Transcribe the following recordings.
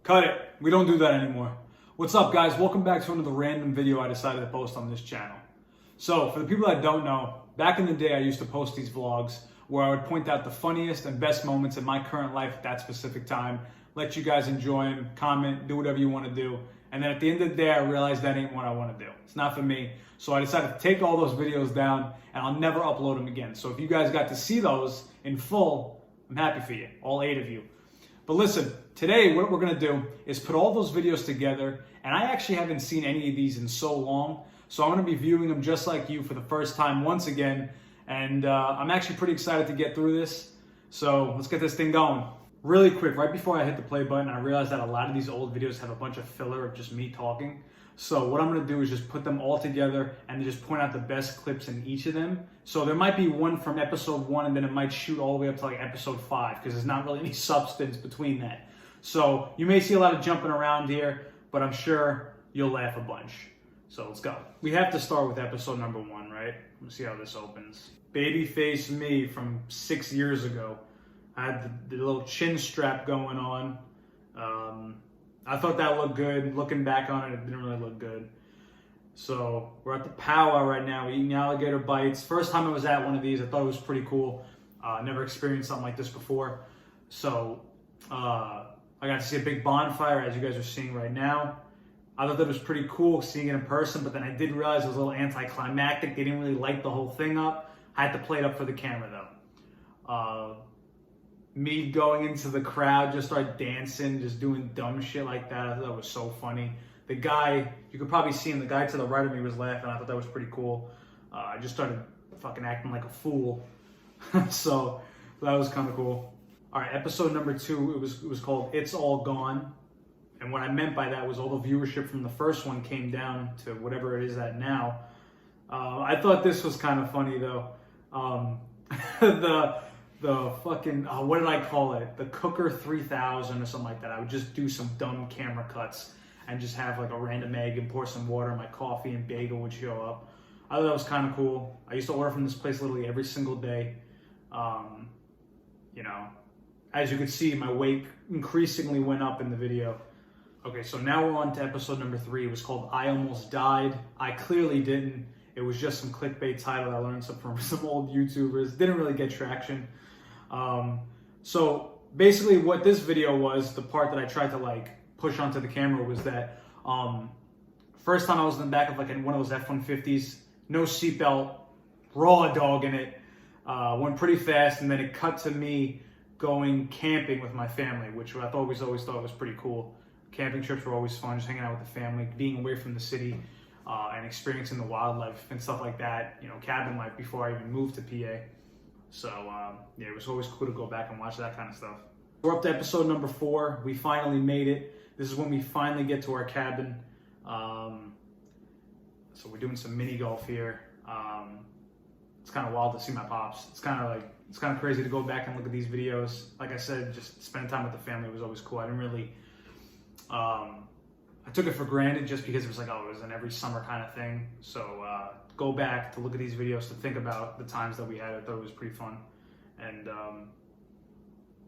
Cut it. We don't do that anymore. What's up, guys? Welcome back to another random video I decided to post on this channel. So, for the people that don't know, back in the day I used to post these vlogs where I would point out the funniest and best moments in my current life at that specific time, let you guys enjoy them, comment, do whatever you want to do. And then at the end of the day, I realized that ain't what I want to do. It's not for me. So I decided to take all those videos down and I'll never upload them again. So if you guys got to see those in full, I'm happy for you, all 8 of you. But listen, today what we're gonna do is put all those videos together, and I actually haven't seen any of these in so long, so I'm gonna be viewing them just like you for the first time once again, and I'm actually pretty excited to get through this, so let's get this thing going. Really quick, right before I hit the play button, I realized that a lot of these old videos have a bunch of filler of just me talking. So what I'm gonna do is just put them all together and just point out the best clips in each of them. So there might be one from episode 1 and then it might shoot all the way up to like episode 5 because there's not really any substance between that. So you may see a lot of jumping around here, but I'm sure you'll laugh a bunch. So let's go. We have to start with episode number 1, right? Let's see how this opens. Babyface me from 6 years ago. I had the little chin strap going on. I thought that looked good. Looking back on it, it didn't really look good. So we're at the powwow right now. We're eating alligator bites. First time I was at one of these, I thought it was pretty cool. Never experienced something like this before. So I got to see a big bonfire, as you guys are seeing right now. I thought that was pretty cool seeing it in person, but then I did realize it was a little anticlimactic. They didn't really light the whole thing up. I had to play it up for the camera though. Me going into the crowd, just start dancing, just doing dumb shit like that. I thought that was so funny. The guy, you could probably see him, the guy to the right of me was laughing. I thought that was pretty cool. I just started fucking acting like a fool. So that was kind of cool. All right, episode number 2, it was called It's All Gone. And what I meant by that was all the viewership from the first one came down to whatever it is at now. I thought this was kind of funny though. The fucking, what did I call it? The Cooker 3000 or something like that. I would just do some dumb camera cuts and just have like a random egg and pour some water in my coffee and bagel would show up. I thought that was kind of cool. I used to order from this place literally every single day. You know, as you can see, my weight increasingly went up in the video. Okay, so now we're on to episode number 3. It was called I Almost Died. I clearly didn't. It was just some clickbait title I learned from some old YouTubers. Didn't really get traction. So basically what this video was, the part that I tried to like push onto the camera was that first time I was in the back of like one of those F-150s, no seatbelt, raw dog in it, went pretty fast, and then it cut to me going camping with my family, which I always thought was pretty cool. Camping trips were always fun, just hanging out with the family, being away from the city, and experiencing the wildlife and stuff like that, you know, cabin life before I even moved to PA. So, yeah, it was always cool to go back and watch that kind of stuff. We're up to episode number 4. We finally made it. This is when we finally get to our cabin. So we're doing some mini golf here. It's kind of wild to see my pops. It's kind of crazy to go back and look at these videos. Like I said, just spending time with the family was always cool. I didn't really, I took it for granted just because it was like, oh, it was an every summer kind of thing. So go back to look at these videos to think about the times that we had. I thought it was pretty fun. And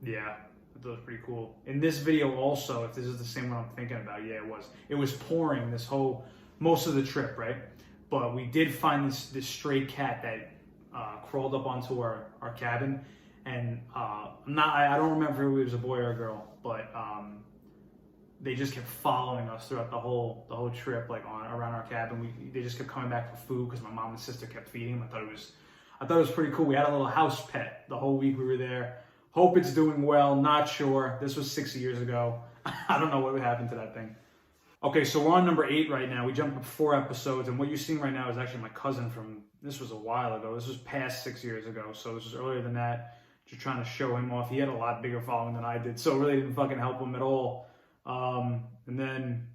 yeah, I thought it was pretty cool. In this video also, if this is the same one I'm thinking about, yeah, it was. It was pouring most of the trip, right? But we did find this stray cat that crawled up onto our cabin. And I don't remember if it was a boy or a girl, but they just kept following us throughout the whole trip, like around our cabin. They just kept coming back for food because my mom and sister kept feeding them. I thought it was pretty cool. We had a little house pet the whole week we were there. Hope it's doing well. Not sure. This was 6 years ago. I don't know what happened to that thing. Okay, so we're on number 8 right now. We jumped up 4 episodes, and what you're seeing right now is actually my cousin from. This was a while ago. This was past 6 years ago, so this was earlier than that. Just trying to show him off. He had a lot bigger following than I did, so it really didn't fucking help him at all. And then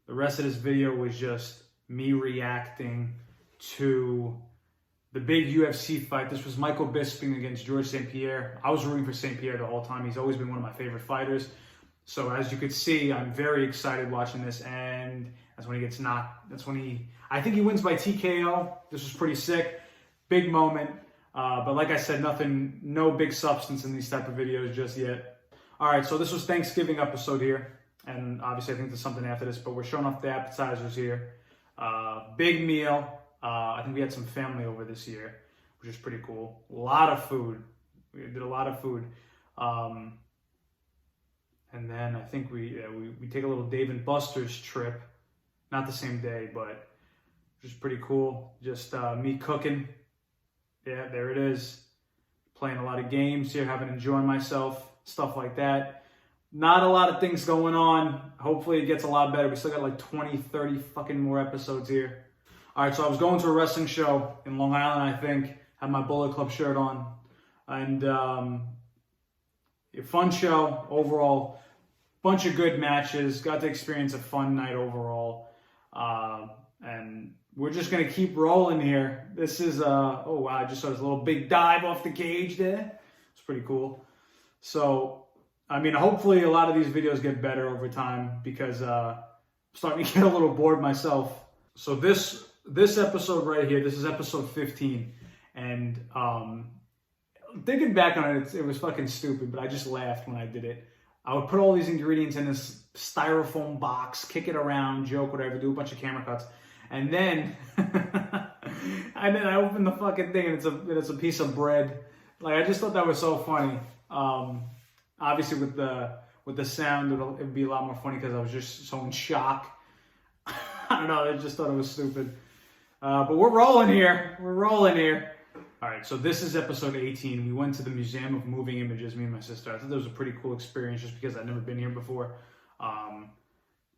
the rest of this video was just me reacting to the big UFC fight. This was Michael Bisping against George St. Pierre. I was rooting for St. Pierre the whole time. He's always been one of my favorite fighters. So as you could see, I'm very excited watching this, and that's when he gets knocked. I think he wins by TKO. This was pretty sick. Big moment. But like I said, no big substance in these type of videos just yet. All right, so this was Thanksgiving episode here. and obviously I think there's something after this, but we're showing off the appetizers here. Big meal. I think we had some family over this year, which is pretty cool. A lot of food. We did a lot of food. And then I think we take a little Dave and Buster's trip. Not the same day, but just pretty cool. Just me cooking. Yeah, there it is. Playing a lot of games here, having enjoying myself, stuff like that. Not a lot of things going on. Hopefully it gets a lot better. We still got like 20, 30 fucking more episodes here. All right, so I was going to a wrestling show in Long Island, I think. Had my Bullet Club shirt on. And a fun show overall. Bunch of good matches. Got to experience a fun night overall. And we're just going to keep rolling here. This is, oh wow, I just saw this little big dive off the cage there. It's pretty cool. So, I mean, hopefully a lot of these videos get better over time because I'm starting to get a little bored myself. So this episode right here, this is episode 15. And thinking back on it, it was fucking stupid, but I just laughed when I did it. I would put all these ingredients in this styrofoam box, kick it around, joke, whatever, do a bunch of camera cuts. And then, I open the fucking thing and it's a piece of bread. Like, I just thought that was so funny. Obviously with the sound, it'd be a lot more funny because I was just so in shock. I don't know, I just thought it was stupid. But we're rolling here. We're rolling here. All right, so this is episode 18. We went to the Museum of Moving Images, me and my sister. I thought that was a pretty cool experience just because I'd never been here before.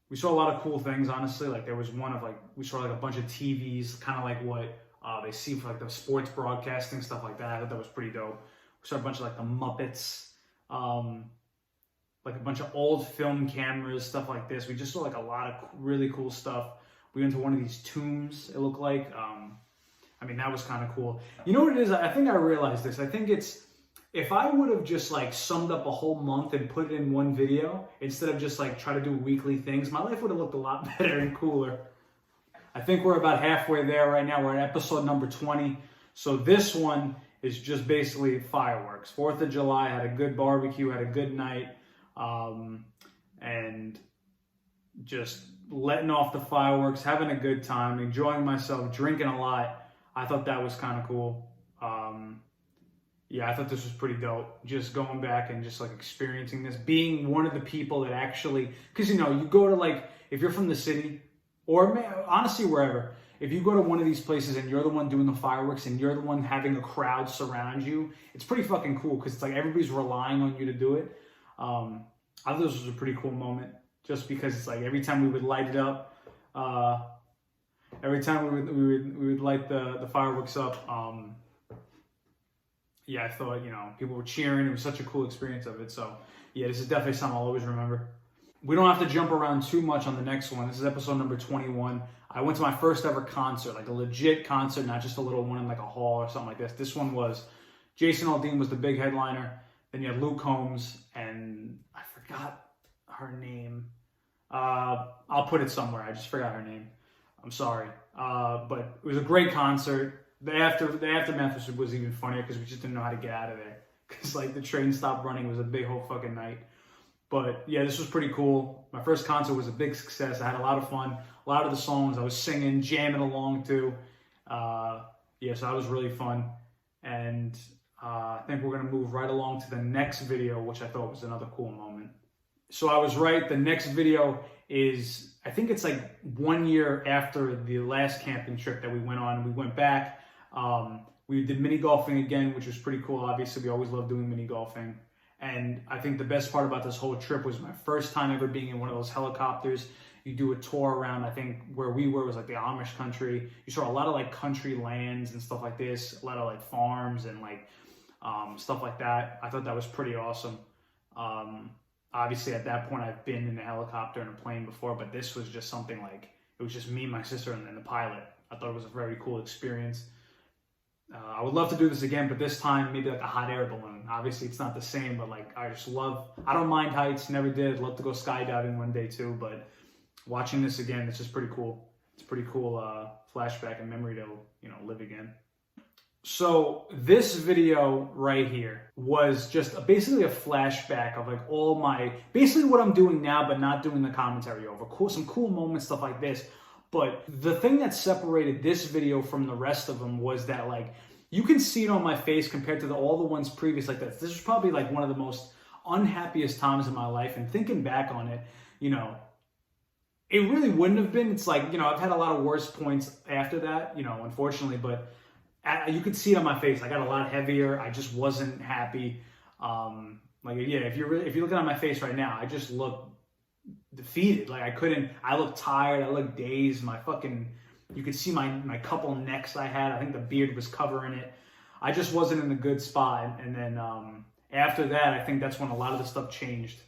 We saw a lot of cool things, honestly. Like there was one of we saw like a bunch of TVs, kind of like what they see for like the sports broadcasting, stuff like that. I thought that was pretty dope. We saw a bunch of like the Muppets, like a bunch of old film cameras, stuff like this. We just saw like a lot of really cool stuff. We went to one of these tombs, it looked like. I mean, that was kind of cool. You know what it is? I think I realized this. I think it's, if I would have just like summed up a whole month and put it in one video, instead of just like try to do weekly things, my life would have looked a lot better and cooler. I think we're about halfway there right now. We're at episode number 20. So this one is just basically fireworks. 4th of July, had a good barbecue, had a good night, and just letting off the fireworks, having a good time, enjoying myself, drinking a lot. I thought that was kind of cool. Yeah, I thought this was pretty dope. Just going back and just like experiencing this, being one of the people that actually, because you know, you go to like, if you're from the city, or honestly wherever, if you go to one of these places and you're the one doing the fireworks and you're the one having a crowd surround you, it's pretty fucking cool because it's like everybody's relying on you to do it. I thought this was a pretty cool moment just because it's like every time we would light it up, every time we would light the fireworks up, yeah, I thought, you know, people were cheering. It was such a cool experience of it. So, yeah, this is definitely something I'll always remember. We don't have to jump around too much on the next one. This is episode number 21. I went to my first ever concert, like a legit concert, not just a little one in like a hall or something like this. This one was, Jason Aldean was the big headliner. Then you had Luke Combs, and I forgot her name. I'll put it somewhere. I just forgot her name. I'm sorry. But it was a great concert. The aftermath was even funnier because we just didn't know how to get out of there. Because like the train stopped running. It was a big whole fucking night. But yeah, this was pretty cool. My first concert was a big success. I had a lot of fun. A lot of the songs I was singing, jamming along to. Yeah, so that was really fun. And I think we're going to move right along to the next video, which I thought was another cool moment. So I was right. The next video is, I think it's like 1 year after the last camping trip that we went on. We went back. We did mini golfing again, which was pretty cool. Obviously, we always love doing mini golfing. And I think the best part about this whole trip was my first time ever being in one of those helicopters. You do a tour around, I think where we were was like the Amish country. You saw a lot of like country lands and stuff like this, a lot of like farms and like stuff like that. I thought that was pretty awesome. Obviously at that point I've been in a helicopter and a plane before, but this was just something like, it was just me, my sister, and the pilot. I thought it was a very cool experience. I would love to do this again, but this time maybe like a hot air balloon. Obviously it's not the same, but like I don't mind heights, never did. I'd love to go skydiving one day too, but watching this again, it's just pretty cool. It's a pretty cool flashback and memory to, you know, live again. So this video right here was just basically a flashback of like all my, basically what I'm doing now, but not doing the commentary over. Cool, some cool moments, stuff like this. But the thing that separated this video from the rest of them was that like, you can see it on my face compared to all the ones previous like this. This was probably like one of the most unhappiest times in my life. And thinking back on it, you know, it really wouldn't have been. It's like, you know, I've had a lot of worse points after that, you know, unfortunately, but you could see it on my face. I got a lot heavier. I just wasn't happy. Like, yeah, if you're looking at my face right now, I just look defeated. Like I look tired. I look dazed. You could see my couple necks I had. I think the beard was covering it. I just wasn't in a good spot. And then after that, I think that's when a lot of the stuff changed.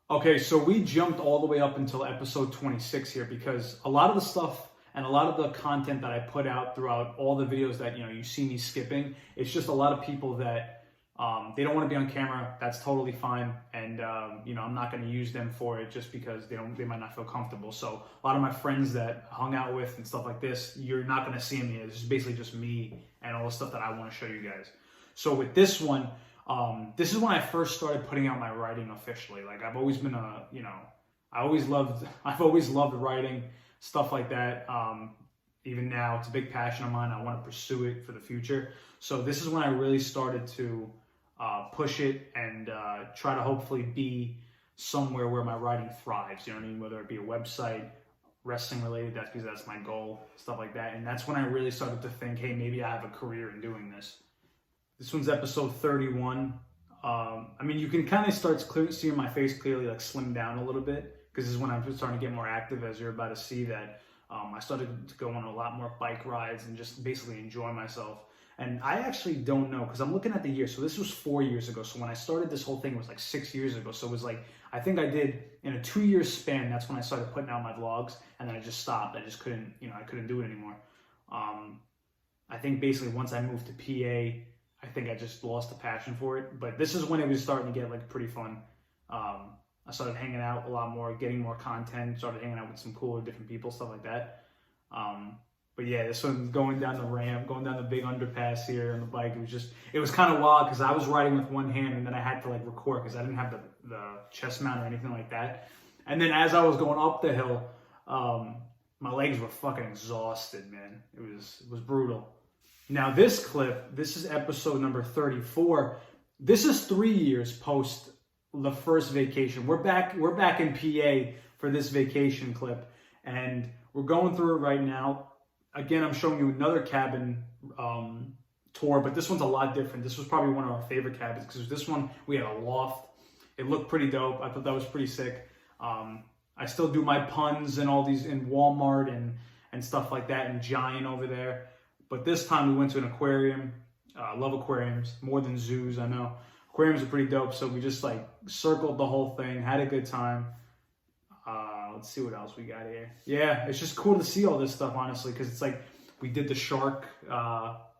Okay, so we jumped all the way up until episode 26 here because a lot of the stuff and a lot of the content that I put out throughout all the videos that, you know, you see me skipping, it's just a lot of people that they don't want to be on camera. That's totally fine. And, you know, I'm not going to use them for it just because they might not feel comfortable. So a lot of my friends that I hung out with and stuff like this, you're not going to see me. This is basically just me and all the stuff that I want to show you guys. So with this one, this is when I first started putting out my writing officially. Like I've always been I've always loved writing, stuff like that. Even now, it's a big passion of mine. I want to pursue it for the future. So this is when I really started to push it and try to hopefully be somewhere where my writing thrives. You know what I mean? Whether it be a website, wrestling related, that's because that's my goal, stuff like that. And that's when I really started to think, hey, maybe I have a career in doing this. This one's episode 31. I mean, you can kind of start seeing my face clearly, like slim down a little bit, because this is when I'm starting to get more active, as you're about to see that. I started to go on a lot more bike rides and just basically enjoy myself. And I actually don't know, because I'm looking at the year. So this was 4 years ago. So when I started this whole thing, it was like 6 years ago. So it was like, I think I did in a 2-year span. That's when I started putting out my vlogs, and then I just stopped. I just couldn't, you know, I couldn't do it anymore. I think basically once I moved to PA, I think I just lost the passion for it. But this is when it was starting to get like pretty fun. I started hanging out a lot more, getting more content, started hanging out with some cooler, different people, stuff like that. But yeah, this one going down the ramp, going down the big underpass here on the bike, it was kind of wild because I was riding with one hand and then I had to like record because I didn't have the chest mount or anything like that. And then as I was going up the hill, my legs were fucking exhausted, man. It was brutal. Now this clip, this is episode number 34. This is 3 years post the first vacation. We're back in PA for this vacation clip, and we're going through it right now. Again, I'm showing you another cabin tour, but this one's a lot different. This was probably one of our favorite cabins because this one, we had a loft. It looked pretty dope. I thought that was pretty sick. I still do my puns and all these in Walmart and stuff like that, and Giant over there. But this time we went to an aquarium. I love aquariums more than zoos, I know. Aquariums are pretty dope, so we just like circled the whole thing, had a good time. Let's see what else we got here. Yeah, it's just cool to see all this stuff, honestly, because it's like we did the shark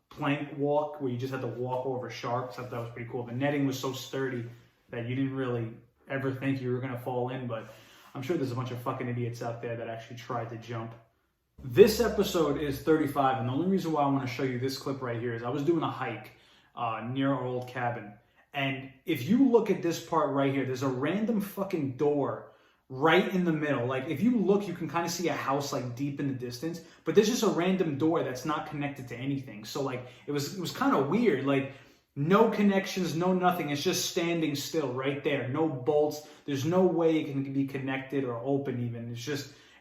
plank walk where you just had to walk over sharks. I thought that was pretty cool. The netting was so sturdy that you didn't really ever think you were going to fall in, but I'm sure there's a bunch of fucking idiots out there that actually tried to jump. This episode is 35, and the only reason why I want to show you this clip right here is I was doing a hike near our old cabin, and if you look at this part right here, there's a random fucking door right in the middle. Like if you look, you can kind of see a house like deep in the distance, but there's just a random door that's not connected to anything. So like it was kind of weird. Like no connections, no nothing. It's just standing still right there. No bolts. There's no way it can be connected or open even.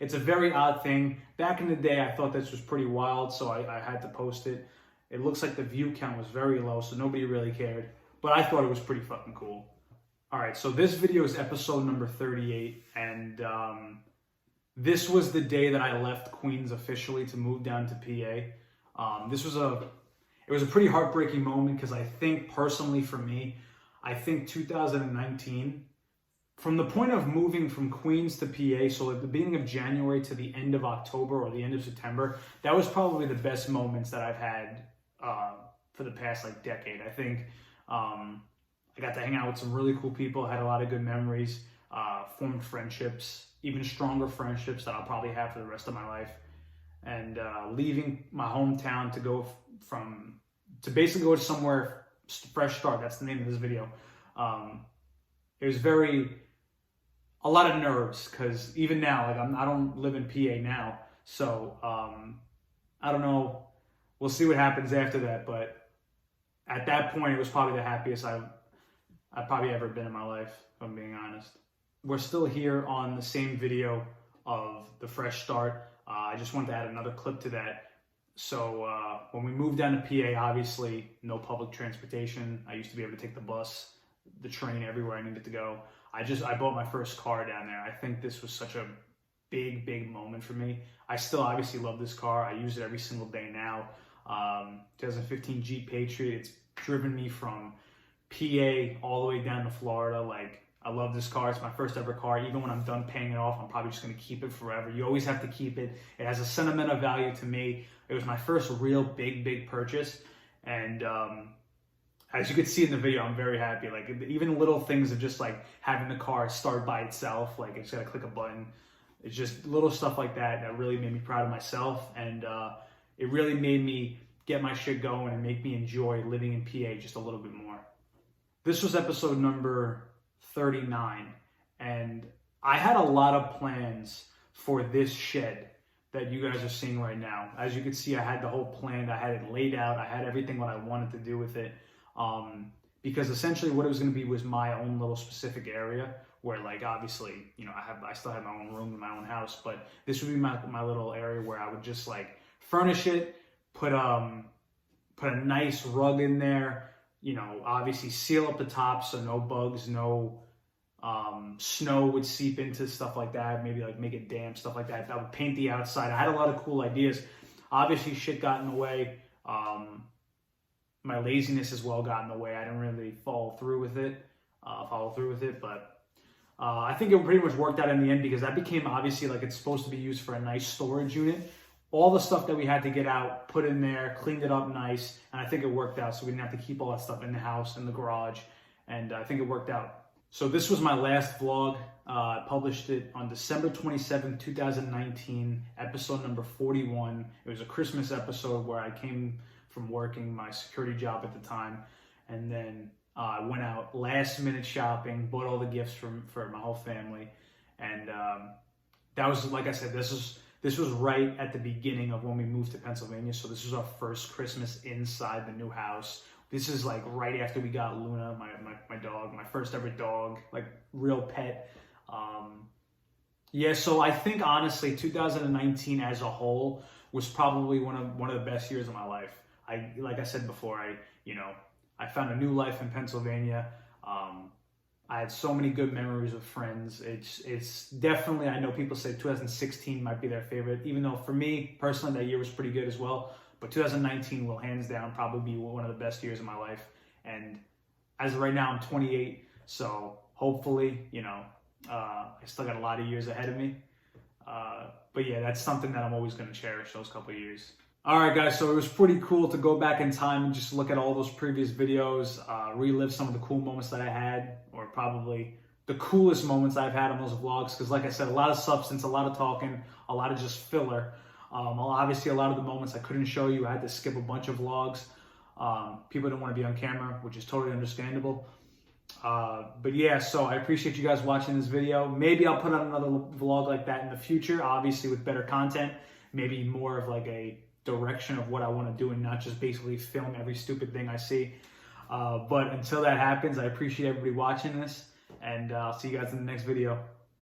It's a very odd thing. Back in the day, I thought this was pretty wild, so I had to post it. It looks like the view count was very low, so nobody really cared. But I thought it was pretty fucking cool. All right, so this video is episode number 38, and this was the day that I left Queens officially to move down to PA. It was a pretty heartbreaking moment because I think personally for me, I think 2019, from the point of moving from Queens to PA, so at the beginning of January to the end of October or the end of September, that was probably the best moments that I've had for the past like decade. I think I got to hang out with some really cool people, had a lot of good memories, formed friendships, even stronger friendships that I'll probably have for the rest of my life. And leaving my hometown to go from to basically go to somewhere fresh start. That's the name of this video. It was a lot of nerves, because even now, like I don't live in PA now, so I don't know. We'll see what happens after that, but at that point, it was probably the happiest I've probably ever been in my life, if I'm being honest. We're still here on the same video of the fresh start. I just wanted to add another clip to that. So when we moved down to PA, obviously no public transportation. I used to be able to take the bus, the train, everywhere I needed to go. I bought my first car down there. I think this was such a big moment for me. I still obviously love this car. I use it every single day now. 2015 Jeep Patriot. It's driven me from PA all the way down to Florida. Like, I love this car. It's my first ever car. Even when I'm done paying it off, I'm probably just going to keep it forever. You always have to keep it. It has a sentimental value to me. It was my first real big purchase. And as you can see in the video, I'm very happy. Like, even little things of just like having the car start by itself. Like, it's got to click a button. It's just little stuff like that that really made me proud of myself. And it really made me get my shit going and make me enjoy living in PA just a little bit more. This was episode number 39, and I had a lot of plans for this shed that you guys are seeing right now. As you can see, I had the whole plan. I had it laid out. I had everything what I wanted to do with it, because essentially what it was going to be was my own little specific area where, like, obviously, you know, I still have my own room in my own house, but this would be my little area where I would just like furnish it, put a nice rug in there, you know, obviously seal up the top so no bugs, no snow would seep into stuff like that, maybe like make it damp, stuff like that. I would paint the outside. I had a lot of cool ideas. Obviously shit got in the way. My laziness as well got in the way. I didn't really follow through with it, but I think it pretty much worked out in the end, because that became obviously like it's supposed to be used for a nice storage unit. All the stuff that we had to get out, put in there, cleaned it up nice, and I think it worked out. So we didn't have to keep all that stuff in the house, in the garage, and I think it worked out. So this was my last vlog. I published it on December 27, 2019, episode number 41. It was a Christmas episode where I came from working my security job at the time, and then I went out last minute shopping, bought all the gifts for my whole family, and that was, like I said, this was right at the beginning of when we moved to Pennsylvania. So this was our first Christmas inside the new house. This is like right after we got Luna, my dog, my first ever dog, like real pet. Yeah, so I think honestly 2019 as a whole was probably one of the best years of my life. Like I said before, I found a new life in Pennsylvania. I had so many good memories with friends. It's definitely, I know people say 2016 might be their favorite, even though for me personally that year was pretty good as well. But 2019 will hands down probably be one of the best years of my life. And as of right now, I'm 28, so hopefully, I still got a lot of years ahead of me. But yeah, that's something that I'm always going to cherish, those couple of years. All right, guys, so it was pretty cool to go back in time and just look at all those previous videos, relive some of the cool moments that I had, or probably the coolest moments I've had on those vlogs, because like I said, a lot of substance, a lot of talking, a lot of just filler. Obviously, a lot of the moments I couldn't show you. I had to skip a bunch of vlogs. People didn't want to be on camera, which is totally understandable. But yeah, so I appreciate you guys watching this video. Maybe I'll put out another vlog like that in the future, obviously with better content, maybe more of like a direction of what I want to do and not just basically film every stupid thing I see. But until that happens, I appreciate everybody watching this, and I'll see you guys in the next video.